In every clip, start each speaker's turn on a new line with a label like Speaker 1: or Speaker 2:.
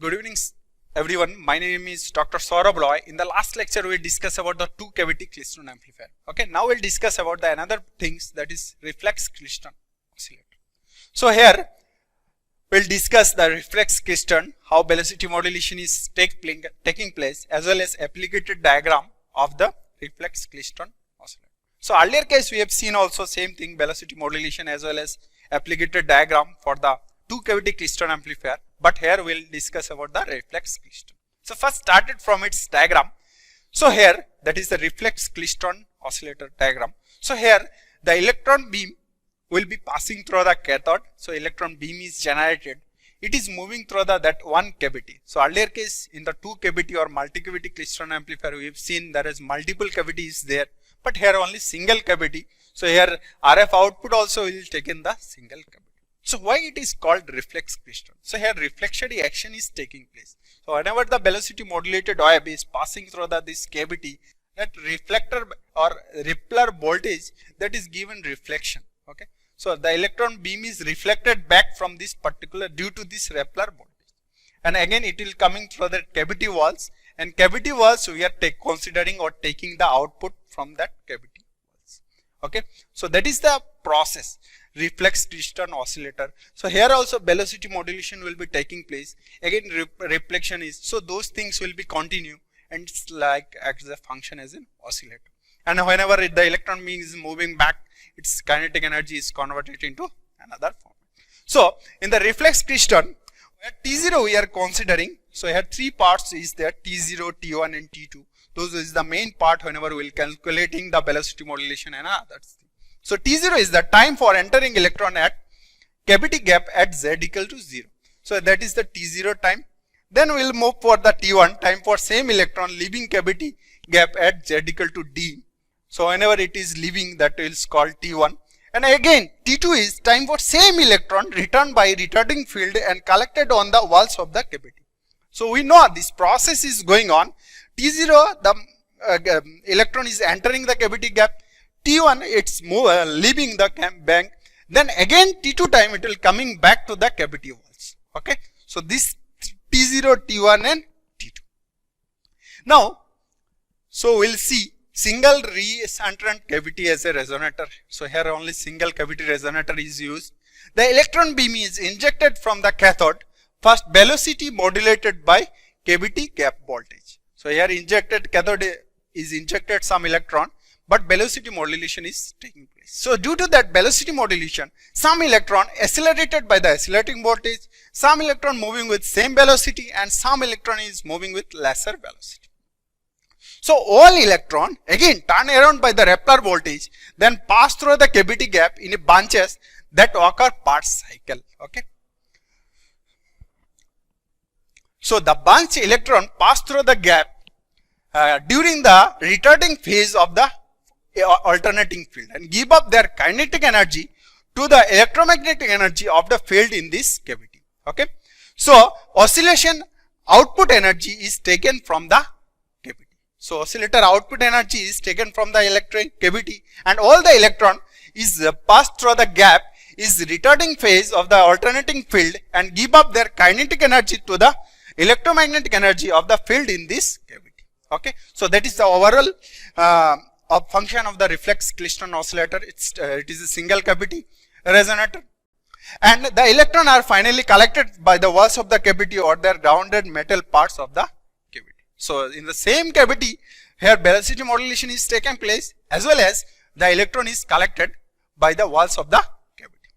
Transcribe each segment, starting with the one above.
Speaker 1: Good evening, everyone. My name is Dr. Saurabh Roy. In the last lecture, we discussed about the two cavity Klystron amplifier. Okay, now we'll discuss about the another things, that is reflex Klystron oscillator. So here we'll discuss the reflex Klystron, how velocity modulation is taking place, as well as applicated diagram of the reflex Klystron oscillator. So earlier case we have seen also same thing, velocity modulation as well as applicated diagram for the two cavity Klystron amplifier, but here we'll discuss about the reflex Klystron. So first started from its diagram. So here that is the reflex Klystron oscillator diagram. So here the electron beam will be passing through the cathode. So electron beam is generated. It is moving through that one cavity. So earlier case in the two cavity or multi cavity Klystron amplifier we have seen there is multiple cavities there, but here only single cavity. So here RF output also will take in the single cavity. So why it is called reflex Klystron? So here reflectory action is taking place. So whenever the velocity modulated wave is passing through this cavity, that reflector or Rippler voltage, that is given reflection. Okay. So the electron beam is reflected back from this particular due to this Rippler voltage. And again it will coming through the cavity walls, and cavity walls we are considering or taking the output from that cavity walls. Okay. So that is the process. Reflex Klystron oscillator. So here also velocity modulation will be taking place. Again reflection is, so those things will be continue and it's like acts as a function as an oscillator. And whenever the electron beam is moving back, its kinetic energy is converted into another form. So in the reflex Klystron, T0 we are considering. So here three parts is there, T0, T1 and T2. Those is the main part whenever we will calculating the velocity modulation and others. So T0 is the time for entering electron at cavity gap at Z equal to 0. So that is the T0 time. Then we will move for the T1, time for same electron leaving cavity gap at Z equal to D. So whenever it is leaving, that is called T1. And again T2 is time for same electron returned by retarding field and collected on the walls of the cavity. So we know this process is going on. T0 the electron is entering the cavity gap. T1 it's leaving the bank, then again T2 time it will coming back to the cavity walls. Okay, so this T0, T1 and T2. Now, so we'll see single recentral cavity as a resonator. So here only single cavity resonator is used. The electron beam is injected from the cathode, first velocity modulated by cavity gap voltage. So here injected cathode is injected some electron, but velocity modulation is taking place. So due to that velocity modulation, some electron accelerated by the accelerating voltage, some electron moving with same velocity and some electron is moving with lesser velocity. So all electron again turn around by the Rippler voltage, then pass through the cavity gap in bunches that occur per cycle. Okay. So the bunch electron pass through the gap during the retarding phase of the alternating field and give up their kinetic energy to the electromagnetic energy of the field in this cavity. Okay. So oscillation output energy is taken from the cavity. So oscillator output energy is taken from the electric cavity, and all the electron is passed through the gap is retarding phase of the alternating field and give up their kinetic energy to the electromagnetic energy of the field in this cavity. Okay. So that is the overall a function of the reflex Klystron oscillator. It is a single cavity resonator, and the electron are finally collected by the walls of the cavity or their grounded metal parts of the cavity. So in the same cavity here velocity modulation is taken place, as well as the electron is collected by the walls of the cavity.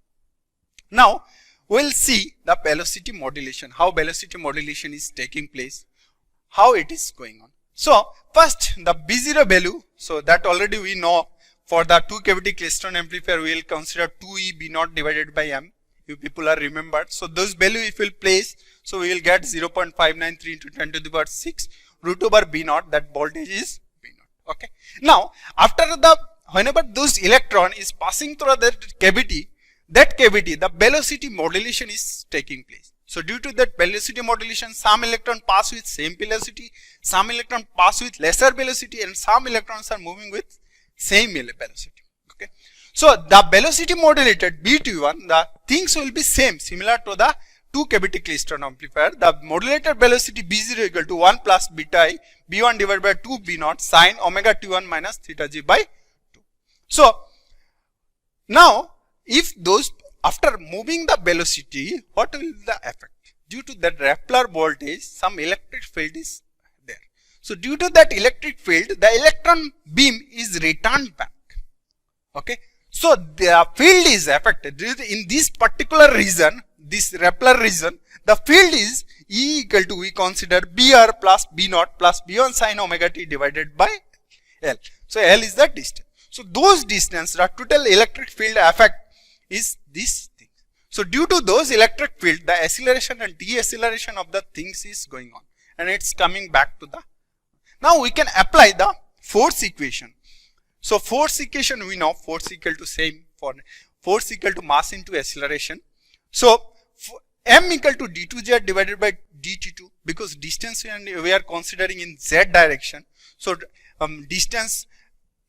Speaker 1: Now we will see the velocity modulation, how velocity modulation is taking place, how it is going on. So first the B0 value, so that already we know for the two cavity Klystron amplifier we will consider 2E B0 divided by M. You people are remembered. So those value if we will place, so we will get 0.593 into 10 to the power 6 root over B0, that voltage is B0. Okay. Now after whenever those electron is passing through that cavity the velocity modulation is taking place. So due to that velocity modulation, some electron pass with same velocity, some electron pass with lesser velocity, and some electrons are moving with same velocity. Okay. So the velocity modulated B21, the things will be same, similar to the 2 cavity Klystron amplifier, the modulated velocity B0 equal to 1 plus beta I B1 divided by 2 B0 sin omega T1 minus theta G by 2. So now if those, after moving the velocity, what will be the effect? Due to that Rappler voltage, some electric field is there. So due to that electric field, the electron beam is returned back. Okay. So the field is affected. In this particular region, this Rappler region, the field is E equal to, we consider BR plus B0 plus B1 sin omega T divided by L. So L is the distance. So those distance, the total electric field effect is this thing. So due to those electric field, the acceleration and deceleration of the things is going on, and it's coming back to the. Now we can apply the force equation. So force equation, we know force equal to same for force equal to mass into acceleration. So m equal to d2z divided by dt2, because distance we are considering in z direction. So distance,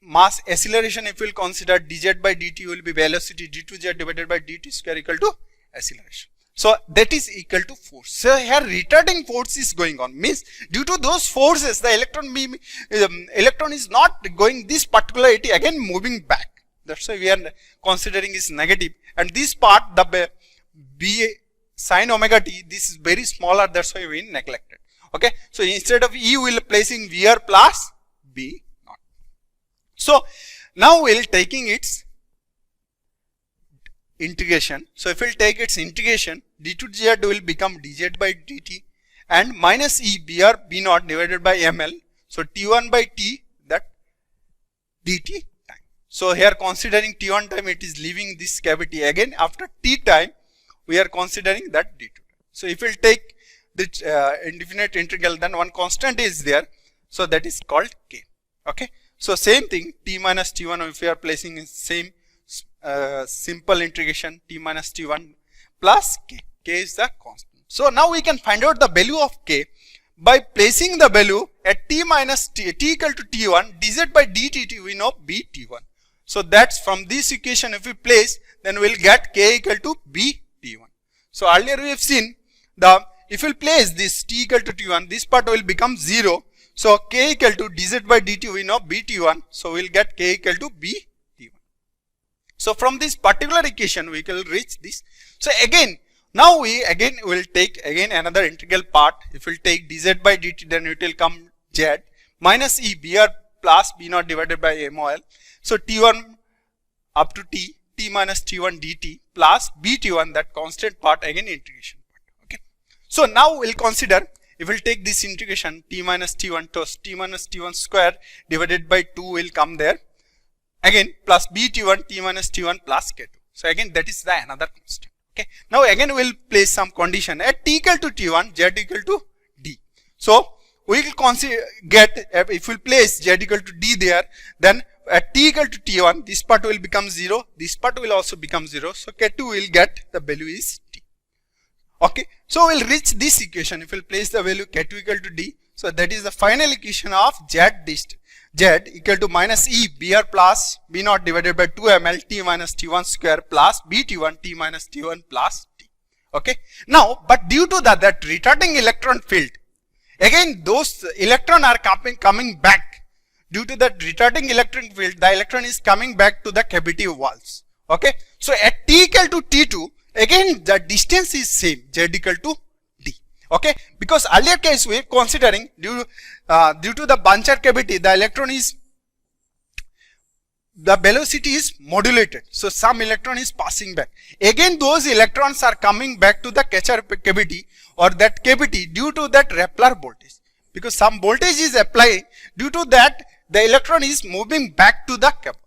Speaker 1: mass, acceleration, if we will consider dz by dt will be velocity, d2z divided by dt square equal to acceleration. So that is equal to force. So here retarding force is going on, means due to those forces the electron is not going this particular, it again moving back. That's why we are considering is negative, and this part, the B sin omega t, this is very smaller, that's why we neglected. Okay, so instead of E we will placing VR plus B naught. So now we will taking its integration. So if we will take its integration, d2z will become dz by dt and minus E BR B naught divided by ML. So T1 by T, that dt time. So here considering T1 time, it is leaving this cavity. Again after T time we are considering that d2. So if we will take this indefinite integral, then one constant is there, so that is called k. Okay, so same thing, t minus t1, if we are placing in same simple integration, t minus t1 plus k. K is the constant. So now we can find out the value of k by placing the value at t minus t equal to t1, dz by dt we know b t1. So that's from this equation, if we place, then we will get k equal to b t1. So earlier we have seen the, if we place this t equal to t1, this part will become 0. So k equal to dz by dt we know b t1. So we will get k equal to b t1. So from this particular equation we will reach this. So again, now we again will take again another integral part. If we will take dz by dt, then it will come z minus E BR plus B naught divided by MOL. So T1 up to T, T minus T1 dt plus B T1, that constant part, again integration part. Okay. So now we'll consider, if we'll take this integration, T minus T1 to T minus T1 square divided by 2 will come there. Again plus B T1 T minus T1 plus K2. So again that is the another constant. Okay. Now again we'll place some condition at T equal to T1, Z equal to D. So we will consider, get, if we place Z equal to D there, then at t equal to t1, this part will become 0, this part will also become 0. So k2 will get, the value is t. Okay, so we'll reach this equation if we'll place the value k2 equal to d. So that is the final equation of z equal to minus E BR plus B naught divided by 2 ml t minus t1 square plus B t1 t minus t1 plus t. Okay, now but due to that retarding electron field, again those electron are coming back. Due to that retarding electric field, the electron is coming back to the cavity walls. Okay, so at t equal to t2, again the distance is same, z equal to d. Okay, because earlier case we are considering due to the buncher cavity, the electron is, the velocity is modulated, so some electron is passing back. Again those electrons are coming back to the catcher cavity or that cavity due to that Rappler voltage, because some voltage is applying. Due to that the electron is moving back to the cover.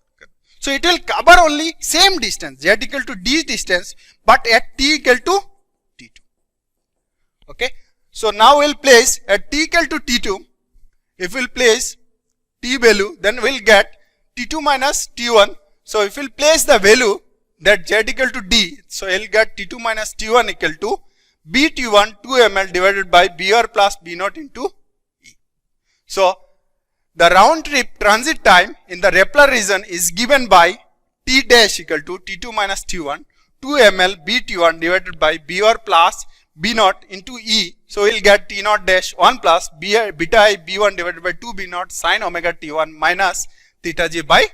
Speaker 1: So it will cover only same distance, z equal to d distance, but at t equal to t2. Okay, so now we'll place at t equal to t2, if we'll place t value, then we'll get t2 minus t1. So if we'll place the value that z equal to d, so we'll get t2 minus t1 equal to b t1 2 ml divided by br plus b naught into E. So the round trip transit time in the Rappler region is given by t dash equal to t2 minus t1 2 ml b t1 divided by br plus B naught into E. So we'll get T naught dash 1 plus beta I B1 divided by 2 B naught sine omega T1 minus theta J by 2.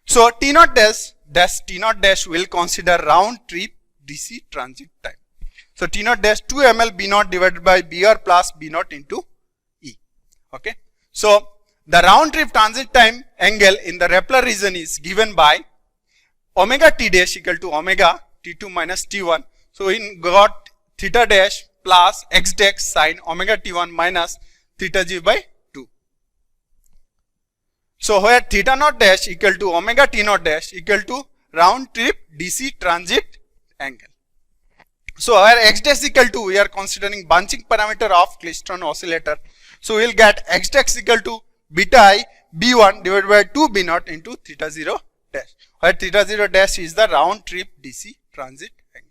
Speaker 1: So T naught dash will consider round trip DC transit time. So T naught dash 2 ml B naught divided by BR plus B naught into E. Okay. So the round trip transit time angle in the Rappler region is given by omega T dash equal to omega T2 minus T1. So we got theta dash plus x dash sine omega T1 minus theta J by 2. So where theta naught dash equal to omega T naught dash equal to round trip DC transit angle. So where x dash equal to, we are considering bunching parameter of Klystron oscillator. So we will get x dash equal to beta I B1 divided by 2 B naught into theta 0 dash, where theta 0 dash is the round trip DC transit angle.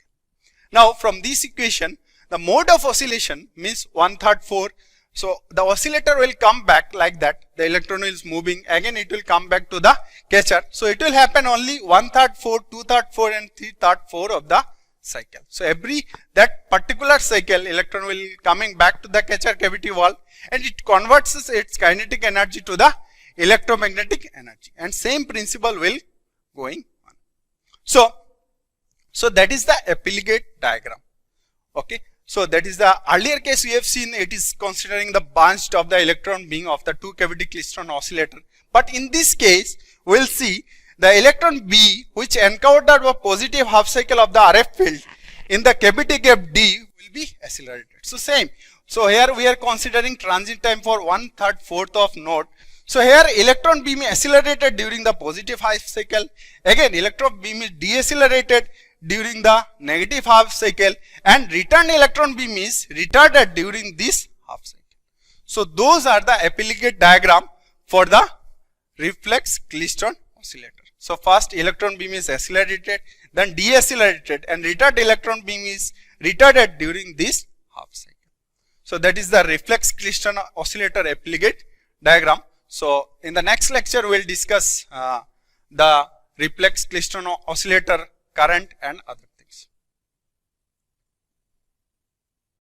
Speaker 1: Now from this equation, the mode of oscillation means 1/3 4. So the oscillator will come back like that. The electron is moving. Again it will come back to the catcher. So it will happen only 1/3 4, 2/3 4 and 3/3 4 of the cycle. So every that particular cycle, electron will coming back to the catcher cavity wall and it converts its kinetic energy to the electromagnetic energy, and same principle will going on. So that is the Applegate diagram. Okay. So that is the earlier case we have seen, it is considering the bunch of the electron being of the two cavity Klystron oscillator. But in this case, we will see the electron B which encountered a positive half cycle of the RF field in the cavity gap D will be accelerated. So same. So here we are considering transit time for 1/3 4th of node. So here electron beam is accelerated during the positive half cycle. Again electron beam is decelerated during the negative half cycle, and returned electron beam is retarded during this half cycle. So those are the Applegate diagram for the reflex Klystron oscillator. So first electron beam is accelerated, then decelerated, and retarded electron beam is retarded during this half cycle. So that is the reflex Klystron oscillator Applegate diagram. So in the next lecture we will discuss the reflex Klystron oscillator current and other.